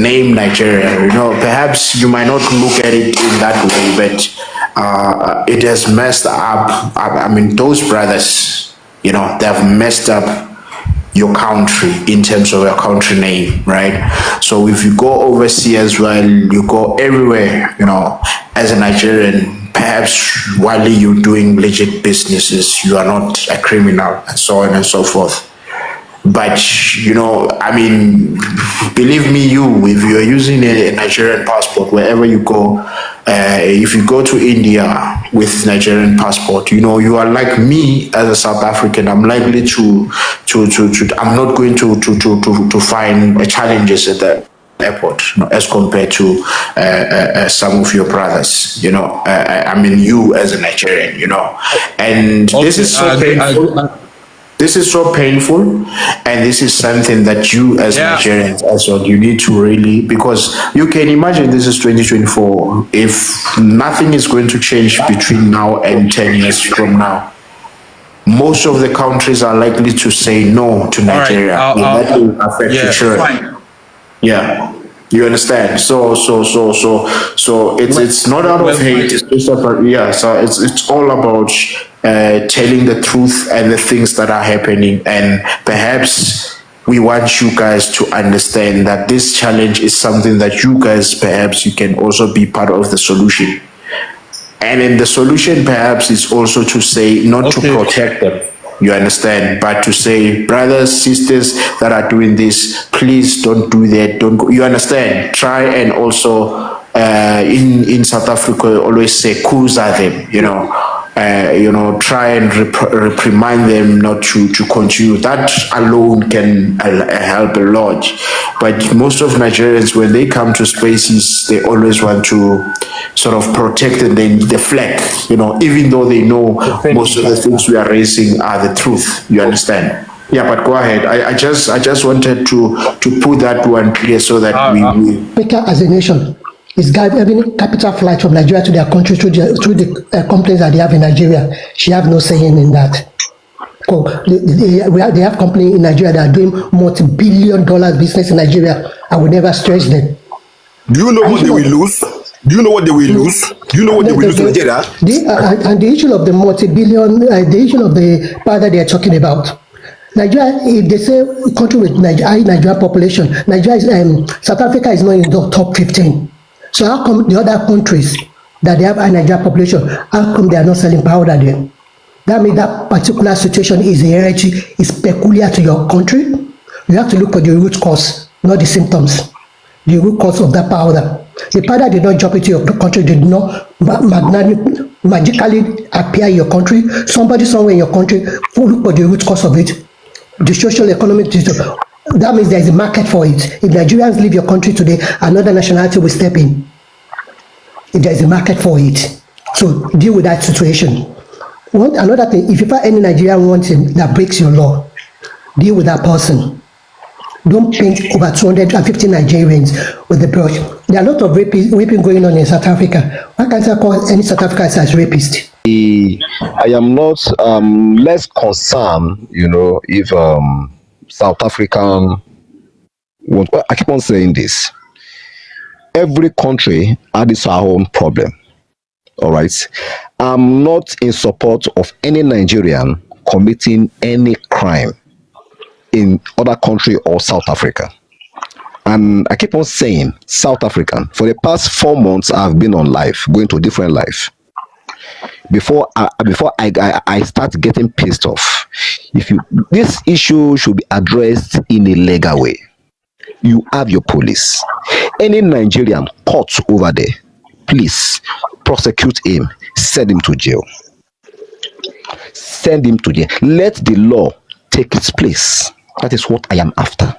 name Nigeria. Perhaps you might not look at it in that way, but it has messed up. I mean, those brothers, they have messed up your country in terms of your country name, right? So if you go overseas as well, you go everywhere, as a Nigerian, perhaps while you're doing legit businesses, you are not a criminal, and so on and so forth. But I mean, believe me, if you're using a Nigerian passport wherever you go, if you go to India with Nigerian passport, you are like me as a South African. I'm likely I'm not going to find challenges at the airport, as compared to some of your brothers. I mean, you as a Nigerian, and this Okay, is so painful. This is so painful, and this is something that you as yeah. Nigerians also you need to really, because you can imagine this is 2024. If nothing is going to change between now and 10 years from now, most of the countries are likely to say no to All right. Nigeria. And that will affect Yeah. future. Fine. Yeah. You understand? So it's not out Well, of hate. It's just about, yeah. So it's all about telling the truth and the things that are happening, and perhaps we want you guys to understand that this challenge is something that you guys perhaps you can also be part of the solution. And in the solution, perhaps is also to say not to okay. protect them. You understand, but to say, brothers, sisters that are doing this, please don't do that. Don't go. You understand? Try and also in South Africa always say, "Kuza them." Try and reprimand them not to continue. That alone can help a lot. But most of Nigerians, when they come to spaces, they always want to sort of protect the flag, even though they know most of the things we are raising are the truth. You understand? Yeah, but go ahead. I just wanted to put that one clear so that we Africa as a nation is having capital flight from Nigeria to their country through the companies that they have in Nigeria. She have no saying in that. They have companies in Nigeria that are doing multi-billion-dollar business in Nigeria. I will never stress them. Do you know what they will lose? Do you know what they will lose? Do you know what they will lose to Nigeria? And the issue of the multi-billion, the issue of the power that they are talking about. Nigeria, if they say country with high Nigerian population, South Africa is not in the top 15. So how come the other countries that they have high Nigerian population, how come they are not selling powder there? That means that particular situation is peculiar to your country. You have to look for the root cause, not the symptoms. The root cause of that powder. The powder did not jump into your country, did not magically appear in your country. Somebody somewhere in your country will look for the root cause of it. The social economic system. That means there is a market for it. If Nigerians leave your country today, another nationality will step in. If there is a market for it. So deal with that situation. Another thing, if you find any Nigerian wanting that breaks your law, deal with that person. Don't paint over 250 Nigerians with the brush. There are a lot of raping going on in South Africa. Why can't I call any South Africans as rapist? I am not less concerned, if South African. I keep on saying this. Every country has its own problem. All right. I'm not in support of any Nigerian committing any crime in other country or South Africa. And I keep on saying South African. For the past 4 months, I've been on live, going to different live. Before I start getting pissed off, this issue should be addressed in a legal way. You have your police. Any Nigerian caught over there, please prosecute him, send him to jail. Send him to jail. Let the law take its place. That is what I am after.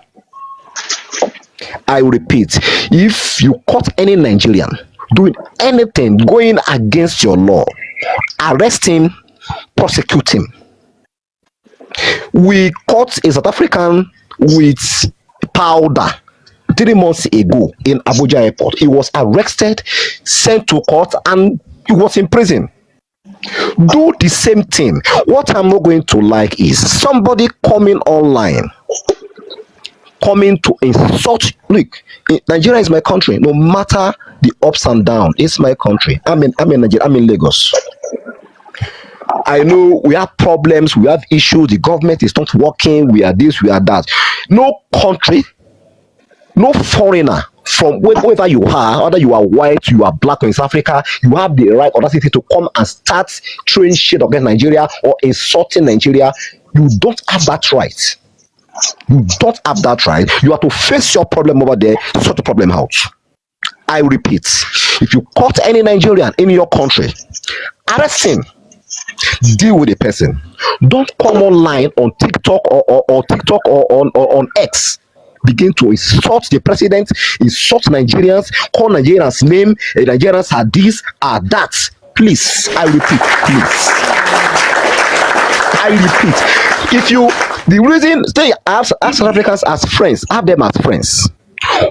I repeat, if you caught any Nigerian doing anything going against your law, arrest him, prosecute him. We caught a South African with powder 3 months ago in Abuja airport. He was arrested, sent to court, and he was in prison. Do the same thing. What I'm not going to like is somebody coming online coming to insult. Look, Nigeria is my country. No matter the ups and downs, it's my country. I'm in Nigeria. I'm in Lagos. I know we have problems, we have issues, the government is not working, we are this, we are that. No country, no foreigner from wherever you are, whether you are white, you are black or in South Africa, you have the right audacity to come and start throwing shit against Nigeria or insulting Nigeria. You don't have that right. You don't have that right. You have to face your problem over there, sort the problem out. I repeat, if you caught any Nigerian in your country, arrest him. Deal with the person. Don't come online on TikTok or TikTok or on X. Begin to insult the president, insult Nigerians, call Nigerians name. Nigerians are this, are that. Please, I repeat, please. I repeat. If you, the reason, stay as South Africans as friends, have them as friends.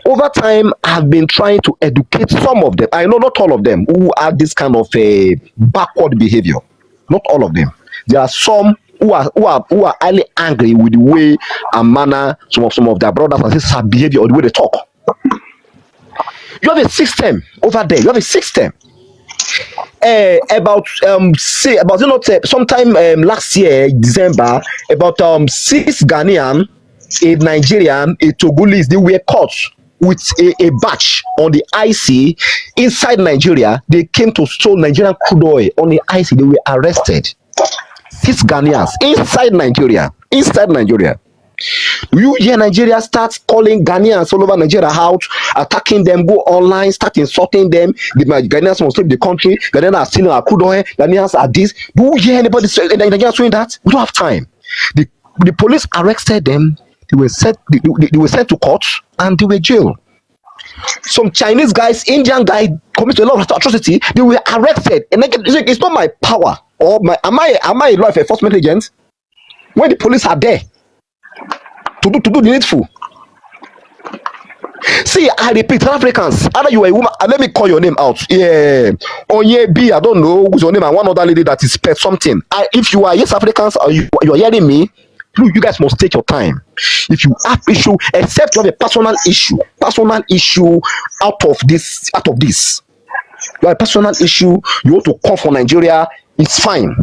Over time, I've been trying to educate some of them. I know not all of them who have this kind of a backward behavior. Not all of them. There are some who are highly angry with the way and manner some of their brothers and sisters have behavior or the way they talk. You have a system over there. You have a system. Sometime last year December, about 6 Ghanaian, a Nigerian, a Togolese, they were caught with a batch on the IC inside Nigeria. They came to steal Nigerian crude oil on the IC. They were arrested. 6 Ghanaians inside Nigeria. Inside Nigeria. You hear Nigeria start calling Ghanaians all over Nigeria out, attacking them, go online, start insulting them. The Ghanaians must leave the country. Ghanaians are stealing our crude oil. Ghanaians are this. Do you hear anybody say Nigerians doing that? We don't have time. The police arrested them. They were sent to court and they were jailed. Some Chinese guys, Indian guy committed a lot of atrocity. They were arrested. And it's not my power or my am I a law enforcement agent when the police are there to do the needful. See, I repeat, South Africans, either you are a woman, let me call your name out. Yeah, Onye B, I don't know who's your name, and one other lady that is pet something. If you are yes Africans or you are hearing me, look, you guys must take your time. If you have issue, except you have a personal issue out of this, you have a personal issue, you want to come for Nigeria, it's fine.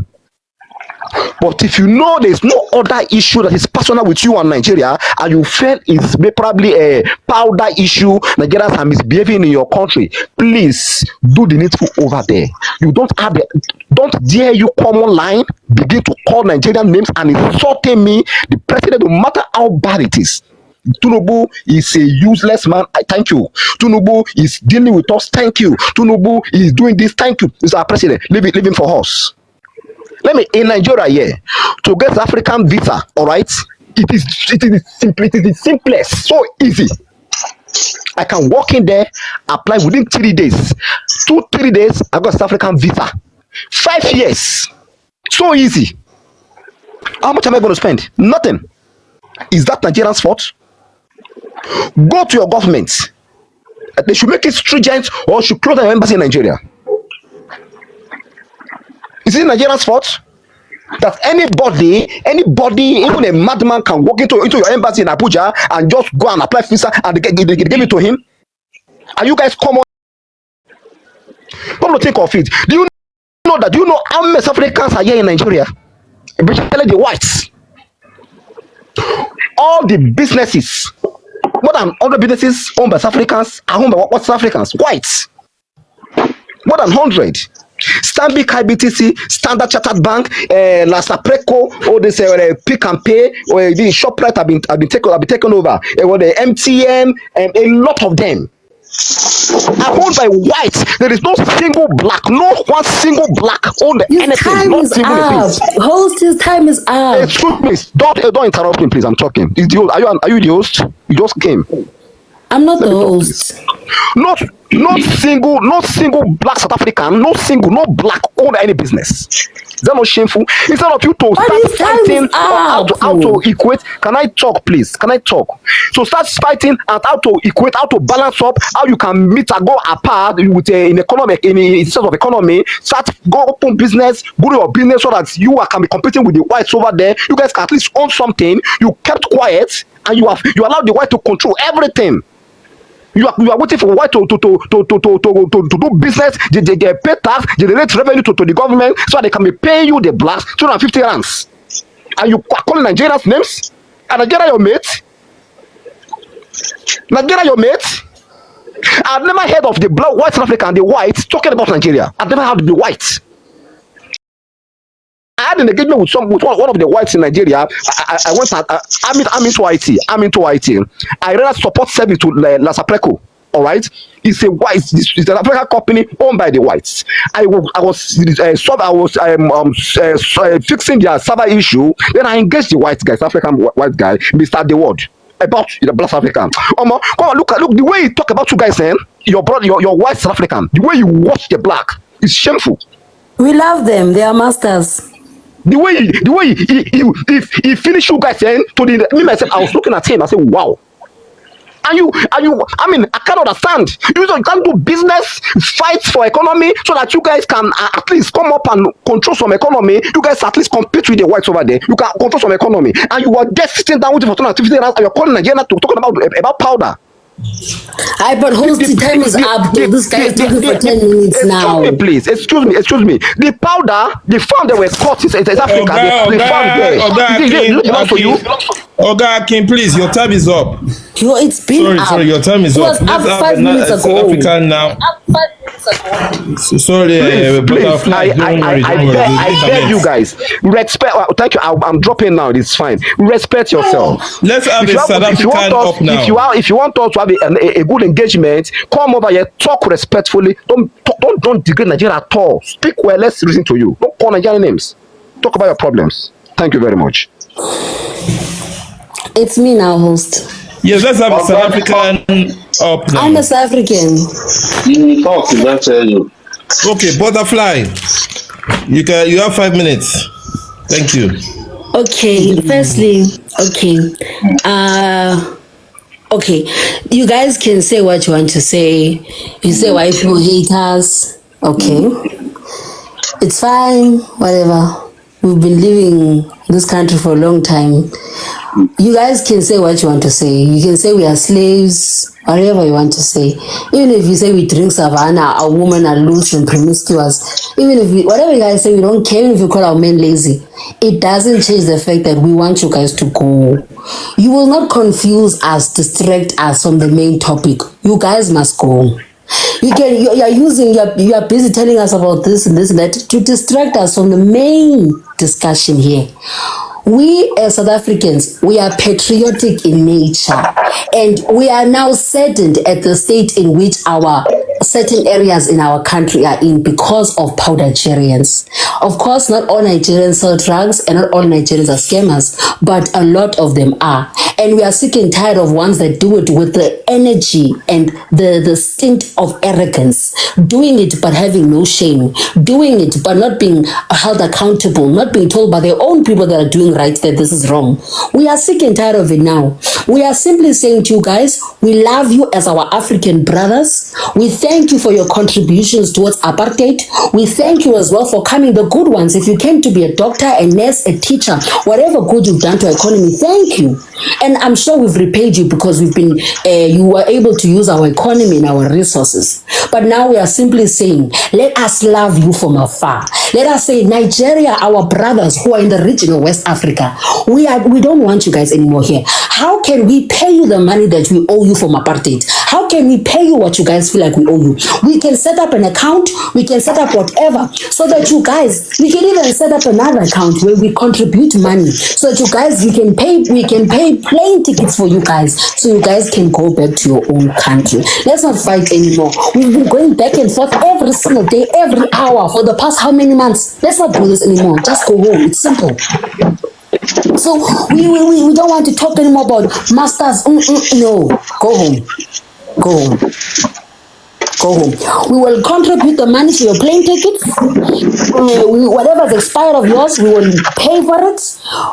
But if you know there's no other issue that is personal with you and Nigeria, and you feel it's probably a powder issue, Nigerians are misbehaving in your country, please do the needful over there. You don't dare you come online, begin to call Nigerian names and insulting me, the president, no matter how bad it is. Tinubu is a useless man. Thank you. Tinubu is dealing with us. Thank you. Tinubu is doing this. Thank you. Mr. President, leave him for us. Let me in Nigeria here to get African visa. All right, it is the simplest, so easy. I can walk in there, apply within 3 days. 2-3 days, I got South African visa. 5 years, so easy. How much am I going to spend? Nothing. Is that Nigerian's fault? Go to your government. They should make it stringent or should close their embassy in Nigeria. Is it Nigerian's fault that anybody, even a madman, can walk into your embassy in Abuja and just go and apply visa and they give it to him? Are you guys common? Come to think of it. Do you know that? Do you know how many South Africans are here in Nigeria? Especially the whites. All the businesses, more than 100 businesses owned by South Africans are owned by what South Africans? Whites. More than 100. Stanbic IBTC, Standard Chartered Bank, Lasa Preco, all this Pick and Pay, or the ShopRite have been taken over. The MTN, a lot of them are owned by whites. There is no single black, no one single black owned anything. Time not is even up. Host, his time is up. Excuse me, don't interrupt me, please. I'm talking. Are you the host? You just came. I'm not the host. Not single black South African, no black own any business. Is that not shameful? Instead of you to start fighting how to equate, can I talk, please? Can I talk? So start fighting and how to equate, how to balance up, how you can meet and go apart with in economic in sense of economy. Start go open business, go to your business so that you can be competing with the whites over there. You guys can at least own something. You kept quiet and you allowed the white to control everything. You are waiting for white to do business. They pay tax, generate revenue to the government so they can be paying you the blacks 250 rands. And you are calling Nigerians names? And Nigeria your mate? Nigeria your mate? I've never heard of the black, white South African, the whites talking about Nigeria. I've never heard of the whites. I had an engagement with one of the whites in Nigeria. I went at I'm into IT. I ran a support service to Lasapreco. All right, it's an African company owned by the whites. I was fixing their server issue. Then I engaged the white guy, African white guy, Mr. Deward, about the black African. Come on, look the way you talk about you guys, your brother, your white South African, the way you watch the black is shameful. We love them. They are masters. The way he finished you guys saying to me myself, I was looking at him, I said, wow. And you, I mean, I can't understand. You can't do business, fight for economy so that you guys can at least come up and control some economy. You guys at least compete with the whites over there. You can control some economy. And you are just sitting down waiting for 250 and you're calling Nigeria to talking about powder. But hosting time is up. This guy is talking for 10 minutes now. Excuse me. The powder, the farm that was caught in South Africa, the farm there. Oga Akin, please, your time is up. It's been up. Sorry, your time is up. It was up 5 minutes ago. South Africa now. Up 5 minutes ago. Sorry, please. I beg you guys. Respect. Thank you. I'm dropping now. It's fine. Respect yourself. Let's have a South African up now. If you want us to have a good engagement, come over here, talk respectfully. Don't degrade Nigeria at all. Speak well. Let's listen to you. Don't call Nigerian names. Talk about your problems. Thank you very much. It's me now, host. Yes, let's have a South African up now. I'm a South African. You talk, don't tell you. Okay, Butterfly. You have 5 minutes. Thank you. Okay, firstly, okay, you guys can say what you want to say. You say white people hate us. Okay, it's fine, whatever. We've been living in this country for a long time. You guys can say what you want to say. You can say we are slaves, whatever you want to say. Even if you say we drink savannah, our women are loose and promiscuous. Even if whatever you guys say, we don't care. Even if you call our men lazy, it doesn't change the fact that we want you guys to go. You will not confuse us, distract us from the main topic. You guys must go. You are busy telling us about this and that to distract us from the main discussion here. We as South Africans, we are patriotic in nature, and we are now saddened at the state in which our certain areas in our country are in because of powdergerians. Of course, not all Nigerians sell drugs and not all Nigerians are scammers, but a lot of them are. And we are sick and tired of ones that do it with the energy and the stint of arrogance, doing it but having no shame, doing it but not being held accountable, not being told by their own people that are doing right that this is wrong. We are sick and tired of it now. We are simply saying to you guys, we love you as our African brothers. We thank you for your contributions towards apartheid. We thank you as well for coming, the good ones. If you came to be a doctor, a nurse, a teacher, whatever good you've done to our economy, thank you. And I'm sure we've repaid you because we've been, you were able to use our economy and our resources. But now we are simply saying, let us love you from afar. Let us say, Nigeria, our brothers who are in the region of West Africa, we don't want you guys anymore here. How can we pay you the money that we owe you from apartheid? How can we pay you what you guys feel like we owe you? We can set up an account, we can set up whatever, so that you guys, we can even set up another account where we contribute money, so that you guys, we can pay plane tickets for you guys, so you guys can go back to your own country. Let's not fight anymore. We've been going back and forth every single day, every hour for the past how many months? Let's not do this anymore. Just go home. It's simple. So we don't want to talk anymore about masters. No, go home. Go home. go home. We will contribute the money to your plane tickets. Whatever's expired of yours, we will pay for it.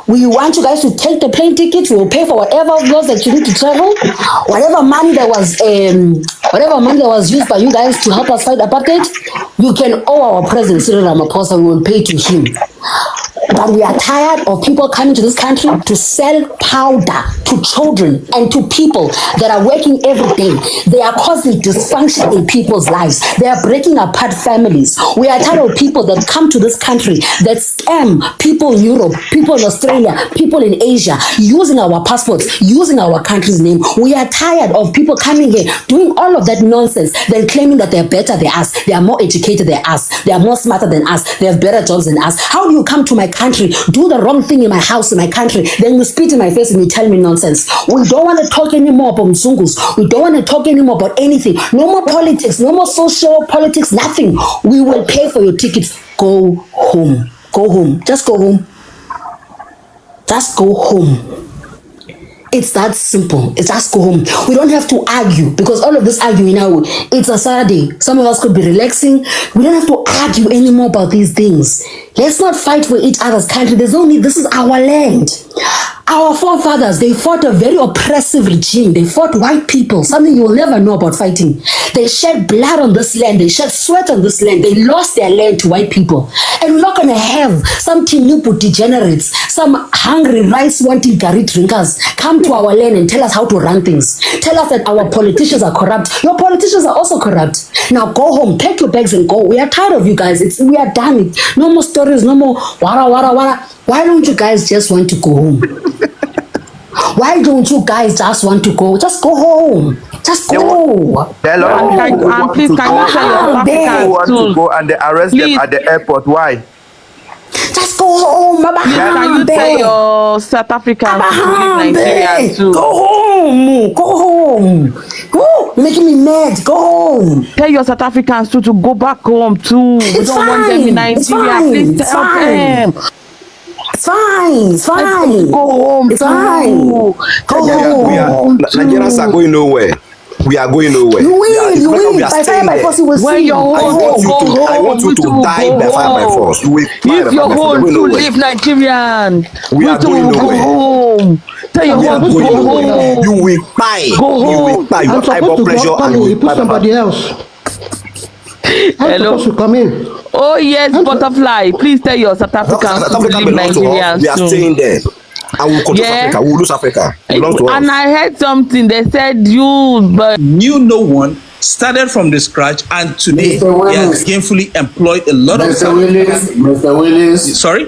We want you guys to take the plane tickets. We will pay for whatever of yours that you need to travel. Whatever money that was used by you guys to help us fight apartheid, you can owe our president Cyril Ramaphosa. We will pay to him. But we are tired of people coming to this country to sell powder to children and to people that are working every day. They are causing dysfunction in people's lives. They are breaking apart families. We are tired of people that come to this country that scam people in Europe, people in Australia, people in Asia, using our passports, using our country's name. We are tired of people coming here doing all of that nonsense, then claiming that they're better than us, they are more educated than us, they are more smarter than us, they have better jobs than us. How do you come to my country, do the wrong thing in my house, in my country, then you spit in my face and you tell me nonsense? We don't want to talk anymore about Mzungus. We don't want to talk anymore about anything. No more politics, no more social politics, nothing. We will pay for your tickets. Go home. Go home. Just go home. Just go home. It's that simple. It's just go home. We don't have to argue, because all of this arguing now, it's a Saturday. Some of us could be relaxing. We don't have to argue anymore about these things. Let's not fight for each other's country. There's no need. This is our land. Our forefathers, they fought a very oppressive regime. They fought white people, something you will never know about fighting. They shed blood on this land. They shed sweat on this land. They lost their land to white people. And we're not going to have some Tinubu degenerates, some hungry rice-wanting Gary drinkers come to our land and tell us how to run things. Tell us that our politicians are corrupt. Your politicians are also corrupt. Now go home, pack your bags and go. We are tired of you guys. We are done. No more stories, no more wara, wara, wara. Why don't you guys just want to go home? Why don't you guys just want to go? Just go home. Just go. Please, can you tell your want to go and they arrest them at the airport? Why? Just go home, Mama. Can you tell your South Africans to leave Nigeria too? Go home. Go home. Go. You're making me mad. Go home. Tell your South Africans to go back home too. We don't want them in Nigeria. Please tell them. It's fine. It's fine. Go home. It's fine. Go home. Nigerians are going nowhere. We are going nowhere. You will. By fire by force, you will see. I want you to die by fire by force. You will if you're home to leave Nigerian, we are going nowhere. Go home. Tell your home to go home. You will buy. Go home. You will buy. You have high blood pressure and you will put somebody else. I'm supposed to come in. Oh yes, Butterfly. Please tell your South Africans to leave Nigerians. We are staying there. I will control Africa. We will lose Africa. It belongs to us. And I heard something. They said you, but knew no one, started from the scratch, and today he has gainfully employed a lot of Mr. Willis. Sorry?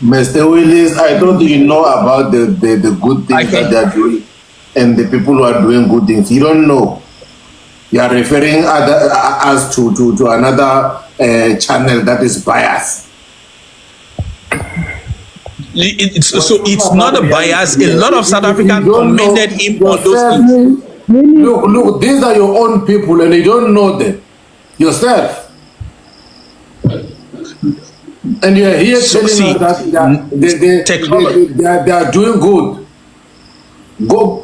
Mr. Willis, I don't think you know about the good things that they are doing and the people who are doing good things. You don't know. You are referring us to another channel that is biased. It's not a bias. A lot of South Africans commended him on those things. Look, these are your own people and you don't know them yourself. And you are here telling us that they are doing good. Go.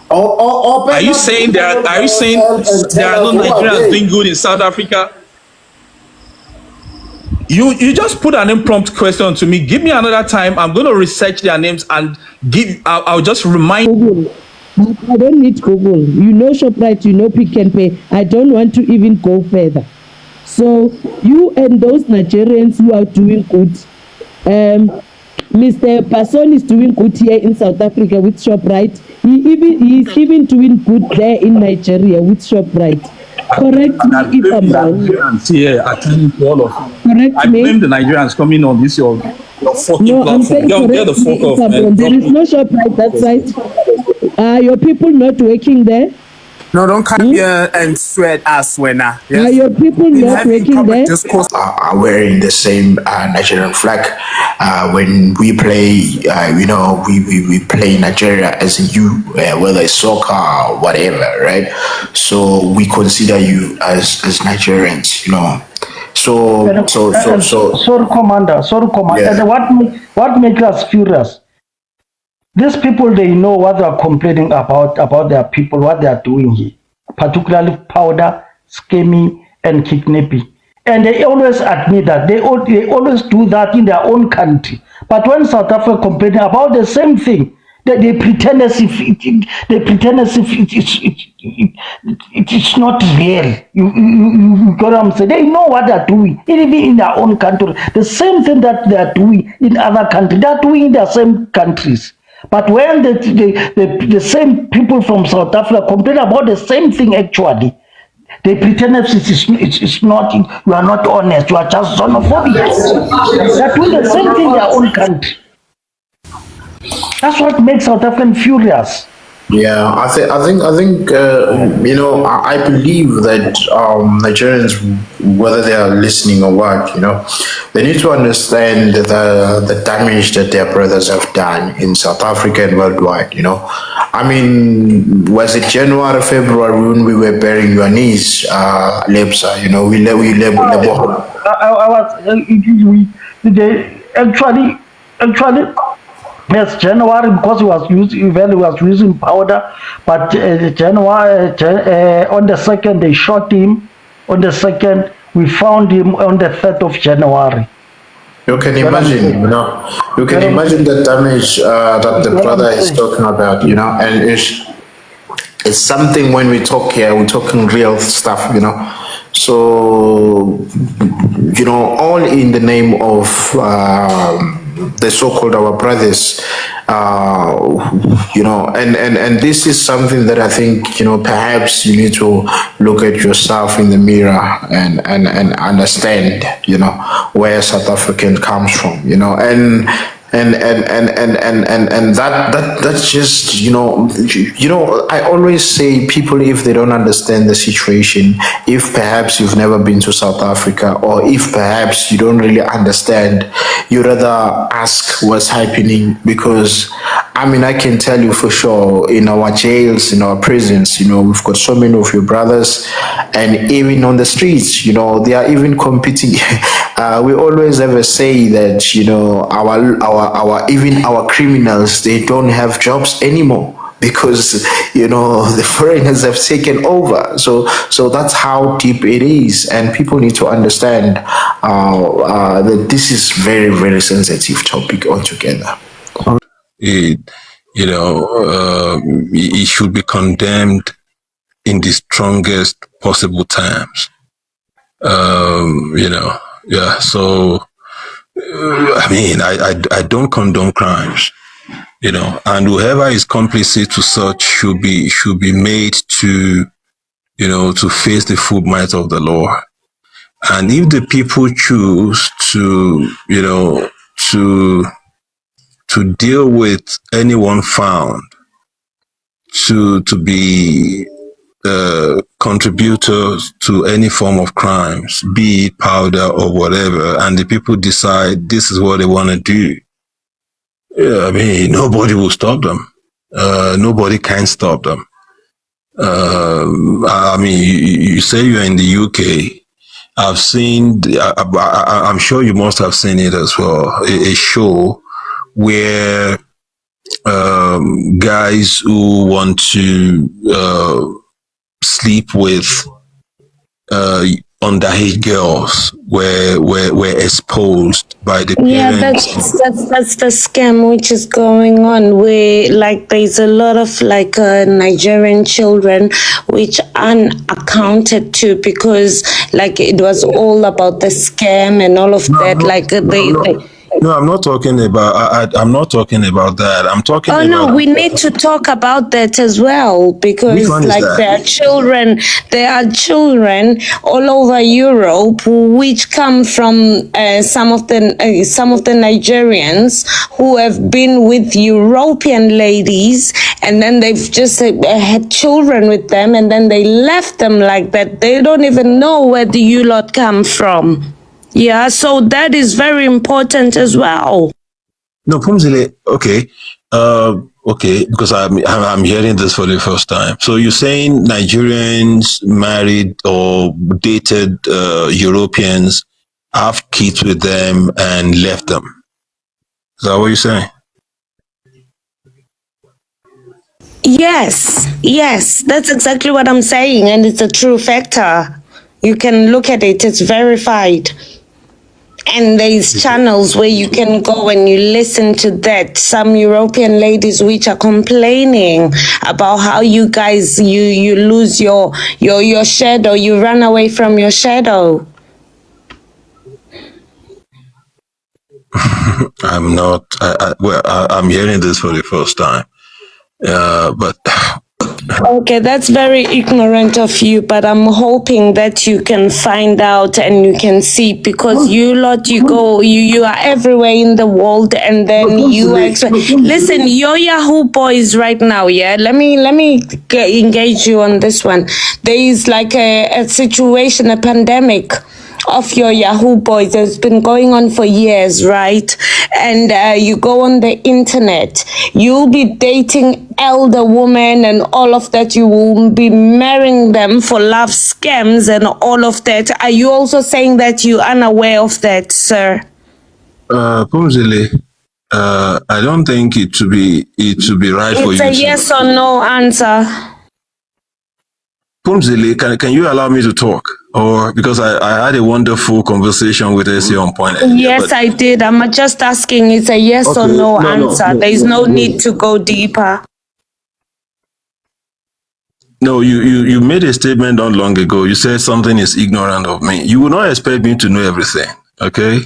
Are you saying there are no Nigerians doing good in South Africa? You just put an impromptu question to me. Give me another time. I'm going to research their names and I'll just remind Google. I don't need Google. You know ShopRite, you know Pick n Pay. I don't want to even go further. So you and those Nigerians who are doing good, Mr. Passon is doing good here in South Africa with ShopRite. He's even doing good there in Nigeria with ShopRite. Correct me if I'm wrong. Here, attending to all of you. Correct I blame the Nigerians coming on this your fucking no, platform. I'm saying Get the fuck off. There is no ShopRite, that's right. Are your people not working there? No, don't come here and sweat us when Are your people not working there? Are wearing the same Nigerian flag. When we play, we play Nigeria as in you, whether it's soccer or whatever, right? So we consider you as Nigerians, you know. Sorry, Commander. Yeah. What makes us furious? These people, they know what they are complaining about their people, what they are doing here, particularly powder scamming, and kidnapping. And they always admit that they always do that in their own country. But when South Africa complaining about the same thing, they pretend as if it is not real. You got what I'm saying? They know what they're doing, even in their own country. The same thing that they are doing in other countries, they are doing in their same countries. But when the same people from South Africa complain about the same thing, actually, they pretend that it's not, you are not honest, you are just xenophobic. They're doing the same thing in their own country. That's what makes South African furious. Yeah, I think you know, I believe that Nigerians, whether they are listening or what, you know, they need to understand the damage that their brothers have done in South Africa and worldwide. You know, I mean, was it January, February when we were burying your niece, Lebsa? You know, we label. I was actually. Yes, January, because he was using powder, but January on the 2nd they shot him. On the 2nd we found him on the 3rd of January. You can imagine, you know, you can imagine the damage that the brother is talking about, you know, and it's something when we talk here, we're talking real stuff, you know. So, you know, all in the name of the so-called our brothers, you know, and this is something that I think, you know, perhaps you need to look at yourself in the mirror and understand, you know, where South African comes from, you know, and that's just, you know, I always say people, if they don't understand the situation, if perhaps you've never been to South Africa, or if perhaps you don't really understand, you rather ask what's happening, because I mean, I can tell you for sure, in our jails, in our prisons, you know, we've got so many of your brothers, and even on the streets, you know, they are even competing. We always ever say that, you know, even our criminals, they don't have jobs anymore, because, you know, the foreigners have taken over. So that's how deep it is, and people need to understand that this is very, very sensitive topic altogether. It should be condemned in the strongest possible terms. Yeah. So, I mean, I don't condone crimes, you know, and whoever is complicit to such should be made to, you know, to face the full might of the law. And if the people choose to, you know, to deal with anyone found to be contributors to any form of crimes, be it powder or whatever, and the people decide this is what they want to do, yeah, I mean, nobody will stop them. Nobody can stop them. I mean, you say you're in the UK. I've seen, I'm sure you must have seen it as well, a show where guys who want to sleep with underage girls were exposed by the parents. Yeah, that's the scam which is going on, where like there's a lot of like Nigerian children which aren't accounted to, because like it was all about the scam and all of that. Like they No, I'm not talking about. I'm not talking about that. I'm talking. Oh about, no, we need to talk about that as well, because like there are children all over Europe which come from some of the Nigerians who have been with European ladies, and then they've just had children with them, and then they left them like that. They don't even know where the you lot come from. Yeah, so that is very important as well. No, Pumzile, okay. Okay, because I'm hearing this for the first time. So you're saying Nigerians married or dated Europeans, have kids with them and left them. Is that what you're saying? Yes, that's exactly what I'm saying, and it's a true factor. You can look at it, it's verified. And there's channels where you can go and you listen to that. Some European ladies which are complaining about how you guys you lose your shadow, you run away from your shadow. I'm not. I'm hearing this for the first time. But Okay, that's very ignorant of you, but I'm hoping that you can find out and you can see, because you lot, you are everywhere in the world, and then listen, your Yahoo boys right now, yeah? Let me engage you on this one. There is like a situation, a pandemic of your Yahoo boys. It's been going on for years, right? And you go on the internet, you'll be dating elder women and all of that. You will be marrying them for love scams and all of that. Are you also saying that you're unaware of that, sir? Pumzile, I don't think it to be right for you. It's a yes or no answer. Pumzile, can you allow me to talk? Or because I had a wonderful conversation with AC on point. Yes, I did. I'm just asking. It's a yes or no answer. There is no need to go deeper. No, you made a statement not long ago. You said something is ignorant of me. You would not expect me to know everything, okay?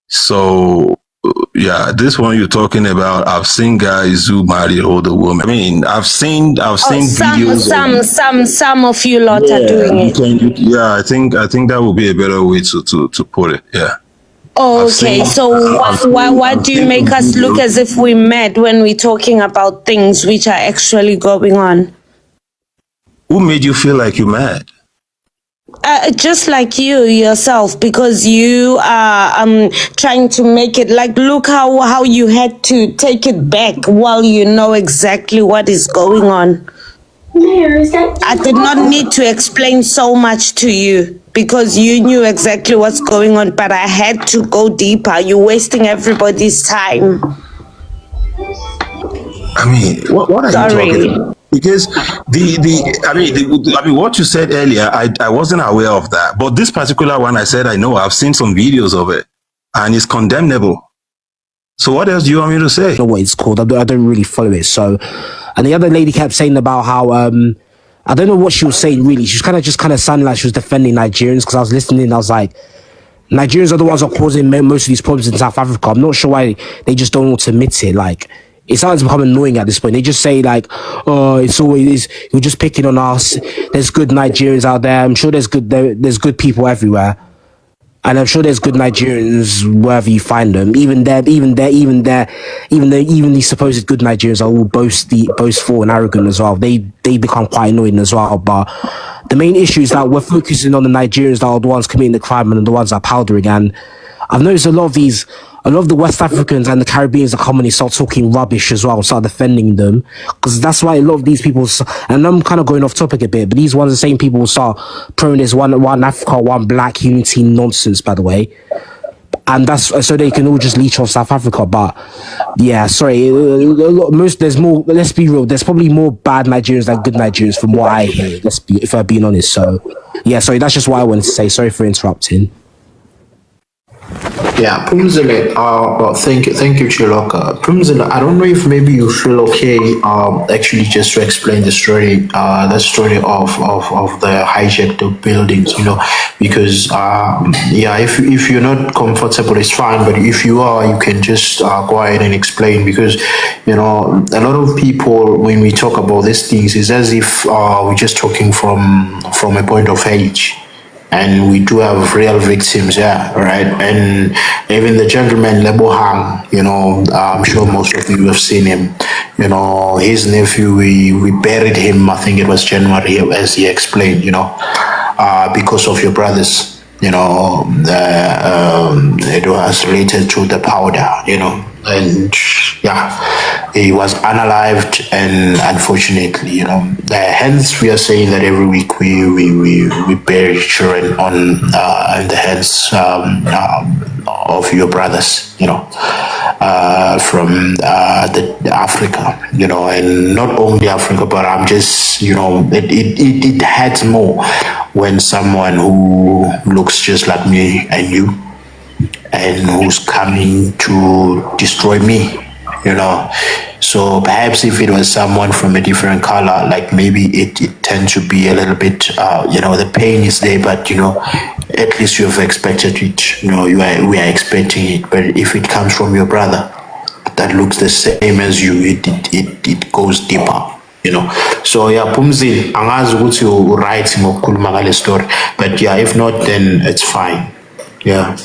So, yeah, this one you're talking about, I've seen guys who marry older women. I mean, I've seen videos. Some of you lot are doing it. Yeah, I think that would be a better way to put it. Yeah. Okay, so why do you make us look as if we're mad when we're talking about things which are actually going on? Who made you feel like you're mad? Just like you yourself, because you are trying to make it like, look how you had to take it back while you know exactly what is going on. I did not need to explain so much to you because you knew exactly what's going on, but I had to go deeper. You're wasting everybody's time. I mean, what are you talking about? Because what you said earlier, I wasn't aware of that. But this particular one, I said, I know, I've seen some videos of it, and it's condemnable. So what else do you want me to say? I don't know what it's called. I don't really follow it. So, and the other lady kept saying about how, I don't know what she was saying really. She was kind of sounding like she was defending Nigerians, because I was listening and I was like, Nigerians are the ones who are causing most of these problems in South Africa. I'm not sure why they just don't want to admit it. Like, it starts to become annoying at this point. They just say like, oh, it's always, you're just picking on us. There's good Nigerians out there. I'm sure there's good people everywhere. And I'm sure there's good Nigerians wherever you find them. Even these supposed good Nigerians are all boastful and arrogant as well. They become quite annoying as well. But the main issue is that we're focusing on the Nigerians that are the ones committing the crime and the ones that are powdering. And I've noticed a lot of the West Africans and the Caribbeans are coming and start talking rubbish as well, start defending them, because that's why a lot of these people, and I'm kind of going off topic a bit, but these ones, the same people start throwing this one Africa, one black unity nonsense, by the way, and that's so they can all just leech off South Africa. But yeah, sorry, there's more. Let's be real. There's probably more bad Nigerians than good Nigerians, from what I hear. If I'm being honest. So yeah, sorry. That's just what I wanted to say. Sorry for interrupting. Yeah, Pumzile, thank you, Chiloka. Pumzile, I don't know if maybe you feel okay, actually just to explain the story of the hijacked buildings, because, if you're not comfortable, it's fine, but if you are, you can just go ahead and explain, because, a lot of people, when we talk about these things, it's as if we're just talking from a point of age. And we do have real victims, yeah, right? And even the gentleman, Lebohang, I'm sure most of you have seen him. His nephew, we buried him, I think it was January, as he explained, because of your brothers, it was related to the powder, and yeah, he was unalived, and unfortunately, hence we are saying that every week we bury children on in the hands of your brothers, from the Africa, and not only Africa, but I'm just, it hurts more when someone who looks just like me and you, and who's coming to destroy me, So perhaps if it was someone from a different color, like maybe it tends to be a little bit, the pain is there, but at least you have expected it. We are expecting it. But if it comes from your brother that looks the same as you, it goes deeper. So yeah, Pumzi, angazi ukuthi u right ngokukhuluma ngale story, but yeah, if not, then it's fine. Yeah.